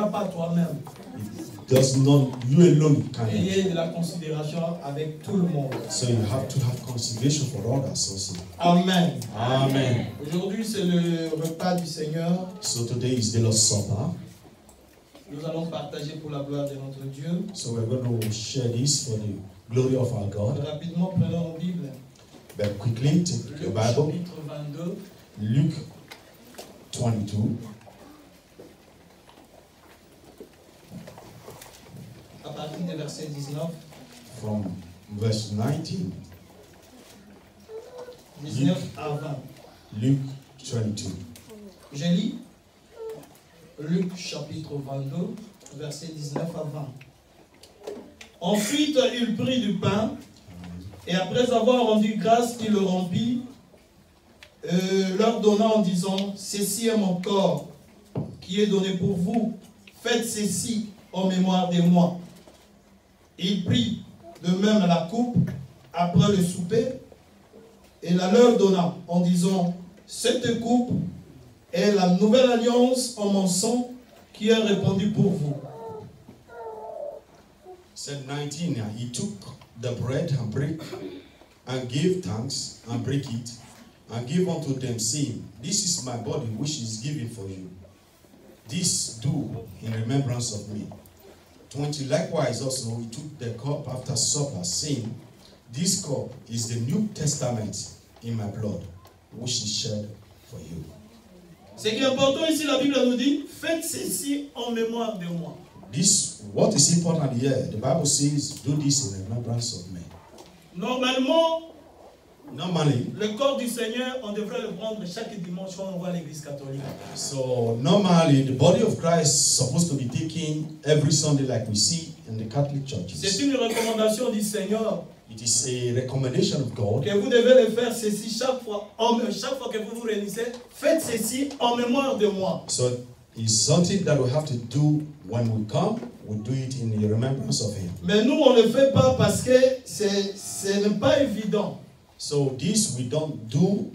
pas toi-même. Does not, you alone can. Ayez de la considération avec tout le monde. So you have to have consideration for others also. Amen. Amen. Aujourd'hui, c'est le repas du Seigneur. So today is the Lord's Supper. Nous allons partager pour la gloire de notre Dieu. So we're going to share this for the glory of our God. Rapidement, prenons nos Bibles. But quickly, take your Luc Bible. chapitre 22. Luke 22. À partir du verset 19. From verse 19. 19 à 20. Luke 22. Je lis Luc chapitre 22, verset 19 à 20. Ensuite, il prit du pain, et après avoir rendu grâce, il le rompit, leur donna en disant, ceci est mon corps, qui est donné pour vous. Faites ceci en mémoire de moi. Il prit de même la coupe après le souper, et la leur donna en disant, cette coupe est la nouvelle alliance en mon sang qui est répandue pour vous. Said 19, he took the bread and gave thanks and break it and gave unto them, saying, this is my body which is given for you. This do in remembrance of me. 20, likewise also he took the cup after supper, saying, this cup is the New Testament in my blood, which is shed for you. Ce qui est important ici, la Bible nous dit, faites ceci en mémoire de moi. This, what is important here, the Bible says, do this in remembrance of me. Normally, le corps du Seigneur, on devrait le prendre chaque dimanche quand on va à l'église catholique. So normally, the body of Christ is supposed to be taken every Sunday like we see in the Catholic churches. C'est une recommandation du Seigneur. It is a recommendation of God. Que vous devez le faire ceci chaque fois que vous vous réunissez, faites ceci en mémoire de moi. So it's something that we have to do when we come. We do it in the remembrance of Him. Mais nous, on ne le fait pas parce que ce n'est pas évident. So this we don't do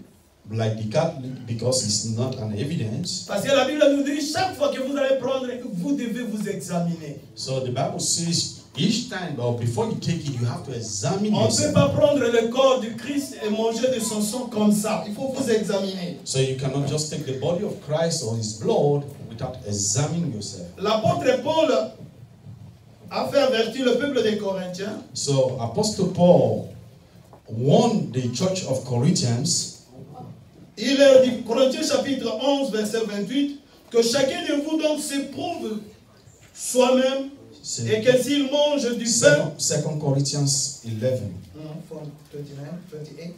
like the Catholic because it's not an evidence. Parce que la Bible nous dit chaque fois que vous allez prendre, vous devez vous examiner. So the Bible says each time, or before you take it, you have to examine On ne yourself. peut pas prendre le corps du Christ et manger de son sang comme ça. Il faut vous examiner. So you cannot just take the body of Christ or His blood without examining yourself. L'apôtre Paul a fait avertir le peuple des Corinthiens. So Apostle Paul warned the church of Corinthians. Il leur dit, Corinthiens chapitre 11, verset 28, que chacun de vous donc s'éprouve soi-même et que s'il mange du pain, 2 Corinthians 11. From 29, 28.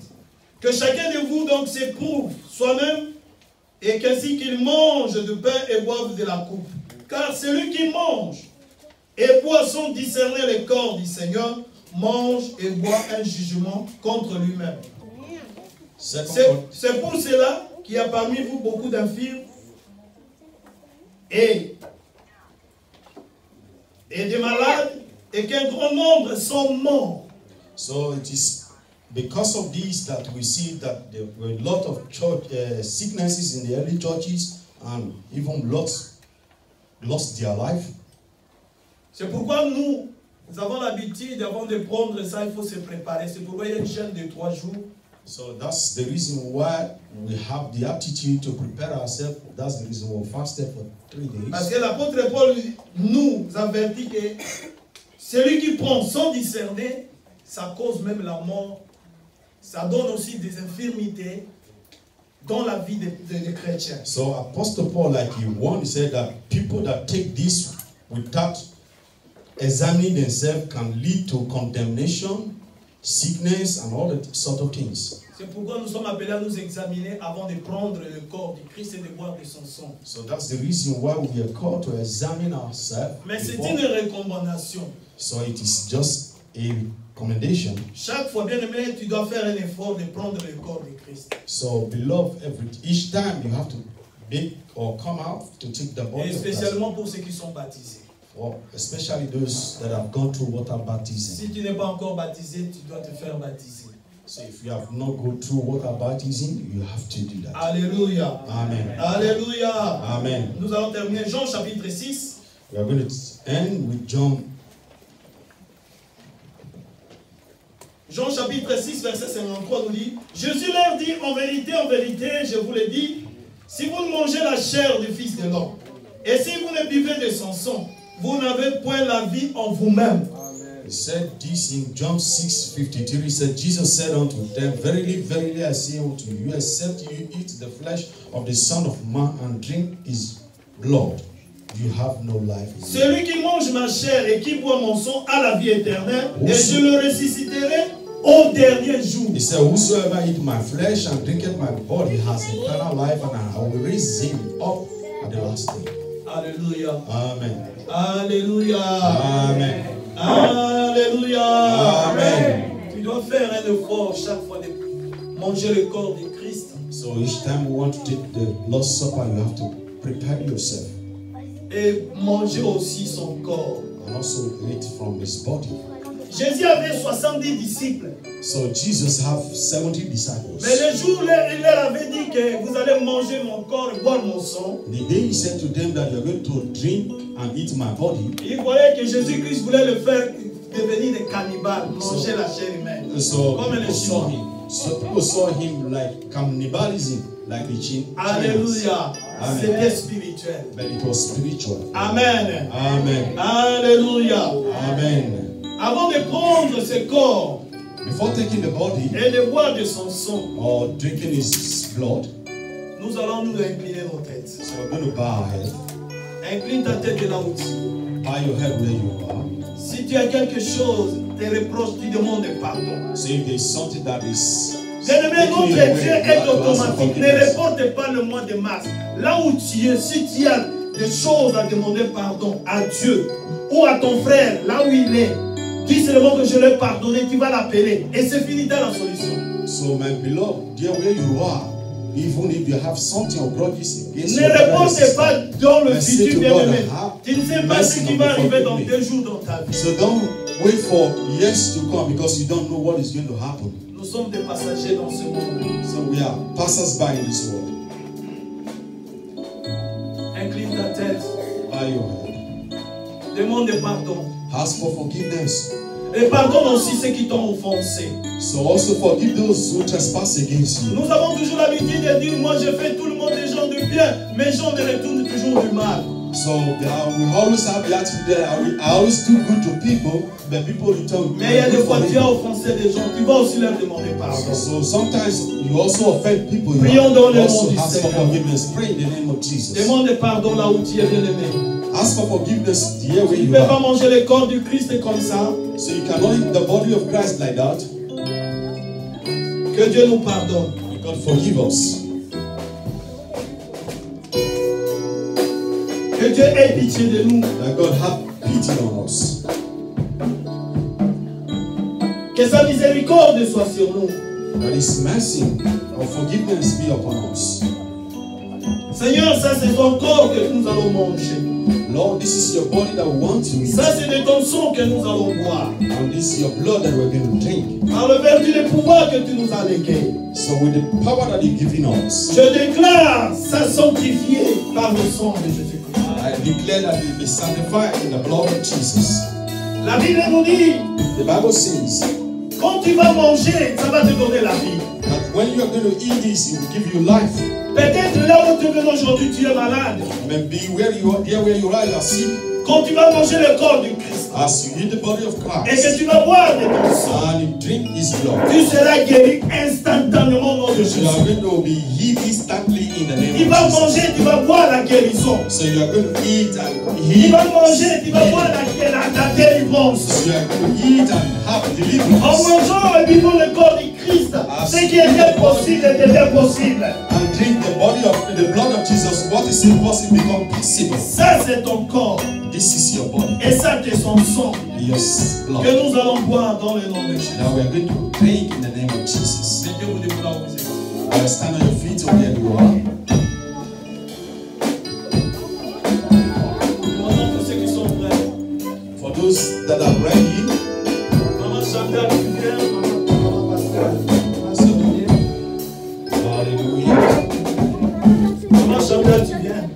Que chacun de vous donc s'éprouve soi-même et qu'ainsi qu'il mange du pain et boive de la coupe. Car celui qui mange et boit sans discerner le corps du Seigneur, mange et boit un jugement contre lui-même. C'est pour cela qu'il y a parmi vous beaucoup d'infirmes et des malades et qu'un grand nombre sont morts. So it is because of this that we see that there were a lot of church sicknesses in the early churches and even lost their life. C'est pourquoi nous avons l'habitude, avant de prendre ça, il faut se préparer. C'est pourquoi il y a une jeûne de 3 jours. So that's the reason why we have the aptitude to prepare ourselves. That's the reason we fasted for 3 days. Parce que l'apôtre Paul nous avertit que celui qui prend sans discerner, ça cause même la mort. Ça donne aussi des infirmités dans la vie des chrétiens. So Apostle Paul, like he warned, he said that people that take this without examining themselves can lead to condemnation, sickness, and all that sort of things. C'est pourquoi nous sommes appelés à nous examiner avant de prendre le corps du Christ et de boire de son sang. So that's the reason why we are called to examine ourselves. Mais c'est une recommandation. So it is just a recommendation. Chaque fois, bien aimé, tu dois faire un effort de prendre le corps de Christ. So beloved, each time you have to make or come out to take the body Et of Christ. spécialement pour ceux qui sont baptisés. Or especially those that have gone through water baptism. Si tu n'es pas encore baptisé, tu dois te faire baptiser. So if you have not gone through water baptism, you have to do that. Alléluia. Amen. Alléluia. Amen. Nous allons terminer Jean chapitre 6. We are going to end with John. Jean chapitre 6, verset 53 nous dit, Jésus leur dit, en vérité, je vous le dis, si vous ne mangez la chair du Fils de l'homme, et si vous ne buvez de son sang, vous n'avez point la vie en vous-même. He said this in John 6:53. He said, Jesus said unto them, Verily, verily, I say unto you, except you eat the flesh of the Son of Man and drink his blood, you have no life in you. Celui qui mange ma chair et qui boit mon sang a la vie éternelle, et je le ressusciterai au dernier jour. He said, whosoever eat my flesh and drinketh my body has eternal life, and I will raise him up at the last day. Alléluia. Amen. Alléluia. Amen. Alléluia. Amen. Tu dois faire un effort chaque fois de manger le corps de Christ. So each time we want to take the Lord's Supper, you have to prepare yourself. Et manger aussi son corps. And also eat from his body. Jésus avait 70 disciples. So Jesus have 70 disciples. Mais le jour où il leur avait dit que vous allez manger mon corps et boire mon sang, The day he said to them that you're going to drink and eat my body, il voyait que Jésus-Christ voulait le faire devenir des cannibales, manger la chair humaine. so Comme les people saw Chinois. him. So people saw him like cannibalism, like the Chinese. Alléluia. Amen. C'était spirituel. But it was spiritual. Amen. Amen. Alléluia. Amen. Avant de prendre ce corps Before taking the body et de boire de son sang, or drinking his blood, nous allons nous incliner nos têtes. so we're going to bow our head. Incline ta tête de là où tu es. Bow your head where you are. Si tu as quelque chose, tes reproches, tu demandes pardon. So if there's something that is Bien-aimé, taking notre you Dieu away, you est have to ask for automatique. Ne forgiveness. reporte pas le mois de mars. Là où tu es, si tu as des choses à demander pardon à Dieu ou à ton frère, là où il est, dis seulement que je l'ai pardonné, tu vas l'appeler. Et c'est fini dans la solution. So my beloved, dear where you are, even if you have something or grudges against Ne your brother and reporte sister, pas dans le I say futur, to bien-aimé. God, have Tu ne sais pas mercy ce qui on va me, arriver dans forgive me. 2 jours dans ta vie. So don't wait for years to come because you don't know what is going to happen. Nous sommes des passagers dans ce monde. So we are passers-by in this world. Incline ta tête. Bow your head. Demande pardon. Ask for forgiveness. Et pardonne aussi ceux qui t'ont offensé. So also forgive those who trespass against you. Nous avons toujours l'habitude de dire, moi je fais tout le monde des gens du bien, mais gens me retournent toujours du mal. So we always have the attitude that I always do good to people, but people return Mais il y a des good fois for tu as me. offensé des gens, tu vas aussi leur demander pardon. So sometimes you also offend people. You Prions dans le nom also du ask for Seigneur. forgiveness. Pray in the name of Jesus. Demande pardon là où tu es bien aimé. Ask for forgiveness here where Tu ne you peux pas are. manger le corps du Christ comme ça. So you cannot eat the body of Christ like that. Que Dieu nous pardonne. May God forgive us. Que Dieu ait pitié de nous. That God have pity on us. Que sa miséricorde soit sur nous. That His mercy or forgiveness be upon us. Seigneur, ça c'est ton corps que nous allons manger. Lord, this is your body that we want to eat. Ça c'est de ton sang que nous allons boire. And this is your blood that we're going to drink. Par le vertu du pouvoir que tu nous as légué. So with the power that you've given us, Je déclare ça sanctifié par le sang de Jésus-Christ. I declare that it be sanctified in the blood of Jesus. La Bible nous dit, The Bible says quand tu vas manger, ça va te donner la vie. that when you are going to eat this, it will give you life. Peut-être là où tu es aujourd'hui, tu es malade. Maybe where you are, there where you are sick. Quand tu vas manger le corps du Christ As you eat the body of et que Christ tu vas boire de ton sang, and you drink His blood, tu seras guéri instantanément au nom de you Jésus. are going to be healed instantly in the Tu name vas of Jesus. manger, tu vas boire la guérison. So you are going to eat and Tu heal. vas manger, tu vas boire la délivrance. So you are going to eat and have En deliverance mangeant et buvant le corps du Christ, ce qui était possible devient possible. and drink the blood of Jesus. What is impossible become possible. Ça, c'est ton corps. This is your body, Et ça, c'est son sang your que blood. nous allons boire dans le nom de Jésus. Now we are going to drink in the name of Jesus. Mettez-vous debout là où vous êtes. Stand on your feet where you are. Demandons tous ceux qui sont prêts. For those that are ready, Maman Chantal, tu viens. Maman Pascal. hallelujah. Maman Chantal, tu viens.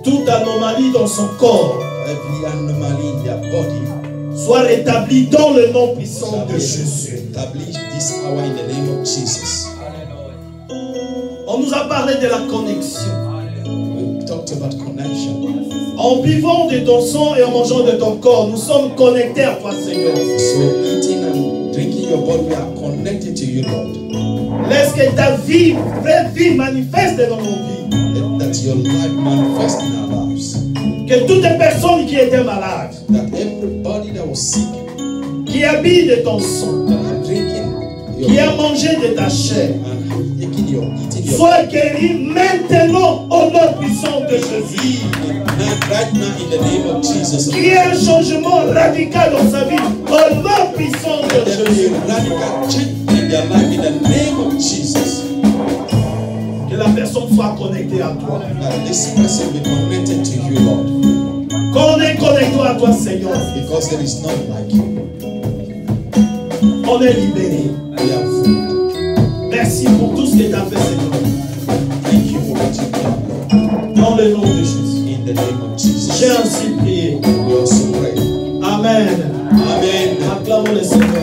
Toute anomalie dans son corps soit rétablie dans le nom puissant de Jésus. On nous a parlé de la connexion. En buvant de ton sang et en mangeant de ton corps, nous sommes connectés à toi, Seigneur. Laisse que ta vie, vraie vie, manifeste dans nos vies. That your life manifest in our lives. Que toutes les personnes qui étaient malades, that everybody that was sick, qui a bu de ton sang, that are drinking qui a mangé de ta chair, and eating your sois guéri maintenant au nom puissant de Jésus. right now in the name of Jesus. Qu'il y ait un changement radical dans sa vie au nom puissant de There will Jésus. be a radical change in their life in the name of Jesus. Que la personne soit connectée à toi. That this person be connected to you, Lord. Qu'on est connecté à toi, Seigneur. Because there is none like you. On est libéré. We are free. Merci pour tout ce que tu as fait, Seigneur. Thank you for what you've done. Dans le nom de Jésus. In the name of Jesus. J'ai ainsi prié. We also pray. Amen. Amen. Acclamons le Seigneur.